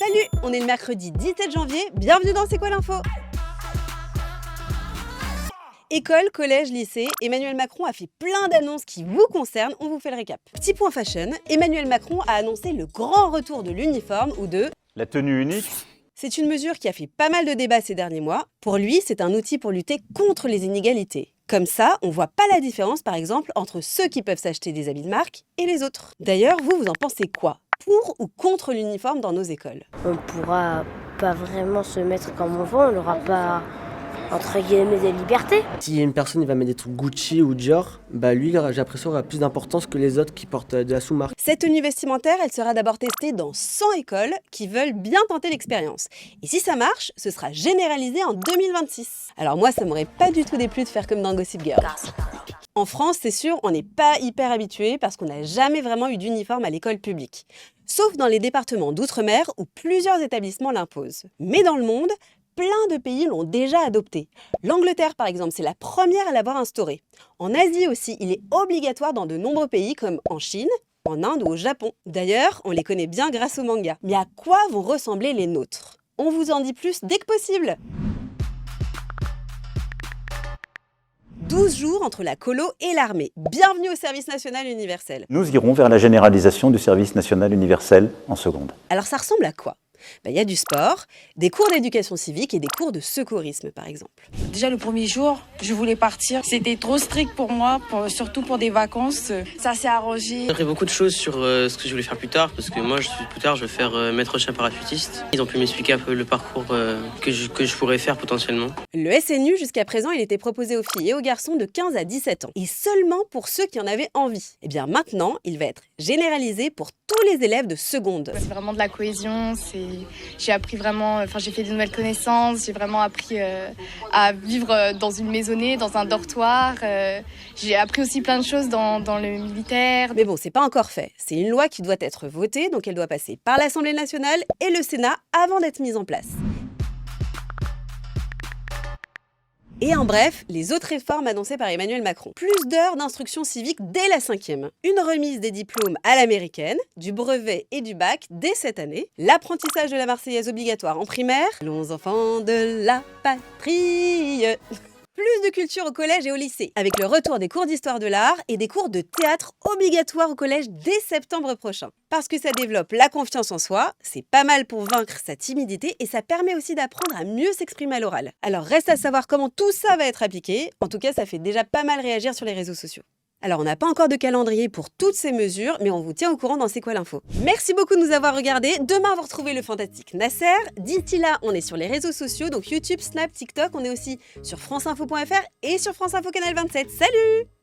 Salut, on est le mercredi 17 janvier, bienvenue dans C'est quoi l'info? École, collège, lycée, Emmanuel Macron a fait plein d'annonces qui vous concernent, on vous fait le récap. Petit point fashion, Emmanuel Macron a annoncé le grand retour de l'uniforme ou de la tenue unique. C'est une mesure qui a fait pas mal de débats ces derniers mois. Pour lui, c'est un outil pour lutter contre les inégalités. Comme ça, on voit pas la différence, par exemple, entre ceux qui peuvent s'acheter des habits de marque et les autres. D'ailleurs, vous en pensez quoi? Pour ou contre l'uniforme dans nos écoles? On pourra pas vraiment se mettre comme on veut, on n'aura pas, entre guillemets, des libertés. Si une personne va mettre des trucs Gucci ou Dior, lui, j'ai l'impression, aura plus d'importance que les autres qui portent de la sous-marque. Cette tenue vestimentaire, elle sera d'abord testée dans 100 écoles qui veulent bien tenter l'expérience. Et si ça marche, ce sera généralisé en 2026. Alors moi, ça m'aurait pas du tout déplu de faire comme dans Gossip Girl. En France, c'est sûr, on n'est pas hyper habitué parce qu'on n'a jamais vraiment eu d'uniforme à l'école publique. Sauf dans les départements d'outre-mer où plusieurs établissements l'imposent. Mais dans le monde, plein de pays l'ont déjà adopté. L'Angleterre, par exemple, c'est la première à l'avoir instauré. En Asie aussi, il est obligatoire dans de nombreux pays comme en Chine, en Inde ou au Japon. D'ailleurs, on les connaît bien grâce au manga. Mais à quoi vont ressembler les nôtres? On vous en dit plus dès que possible. 12 jours entre la colo et l'armée. Bienvenue au service national universel. Nous irons vers la généralisation du service national universel en seconde. Alors ça ressemble à quoi? Y a du sport, des cours d'éducation civique et des cours de secourisme par exemple. Déjà le premier jour, je voulais partir. C'était trop strict pour moi, surtout pour des vacances. Ça s'est arrangé. J'ai appris beaucoup de choses sur ce que je voulais faire plus tard, parce que moi plus tard je vais faire maître chien parachutiste. Ils ont pu m'expliquer un peu le parcours que je pourrais faire potentiellement. Le SNU jusqu'à présent il était proposé aux filles et aux garçons de 15 à 17 ans. Et seulement pour ceux qui en avaient envie. Et bien maintenant, il va être généralisé pour tous les élèves de seconde. C'est vraiment de la cohésion, j'ai appris vraiment, j'ai fait de nouvelles connaissances, j'ai vraiment appris à vivre dans une maisonnée, dans un dortoir. J'ai appris aussi plein de choses dans le militaire. Mais bon, c'est pas encore fait. C'est une loi qui doit être votée, donc elle doit passer par l'Assemblée nationale et le Sénat avant d'être mise en place. Et en bref, les autres réformes annoncées par Emmanuel Macron. Plus d'heures d'instruction civique dès la 5e. Une remise des diplômes à l'américaine, du brevet et du bac dès cette année. L'apprentissage de la Marseillaise obligatoire en primaire. Allons enfants de la patrie. Plus de culture au collège et au lycée, avec le retour des cours d'histoire de l'art et des cours de théâtre obligatoires au collège dès septembre prochain. Parce que ça développe la confiance en soi, c'est pas mal pour vaincre sa timidité et ça permet aussi d'apprendre à mieux s'exprimer à l'oral. Alors reste à savoir comment tout ça va être appliqué, en tout cas ça fait déjà pas mal réagir sur les réseaux sociaux. Alors on n'a pas encore de calendrier pour toutes ces mesures, mais on vous tient au courant dans C'est quoi l'info. Merci beaucoup de nous avoir regardés. Demain vous retrouvez le fantastique Nasser. D'ici là, on est sur les réseaux sociaux, donc YouTube, Snap, TikTok. On est aussi sur franceinfo.fr et sur France Info Canal 27. Salut!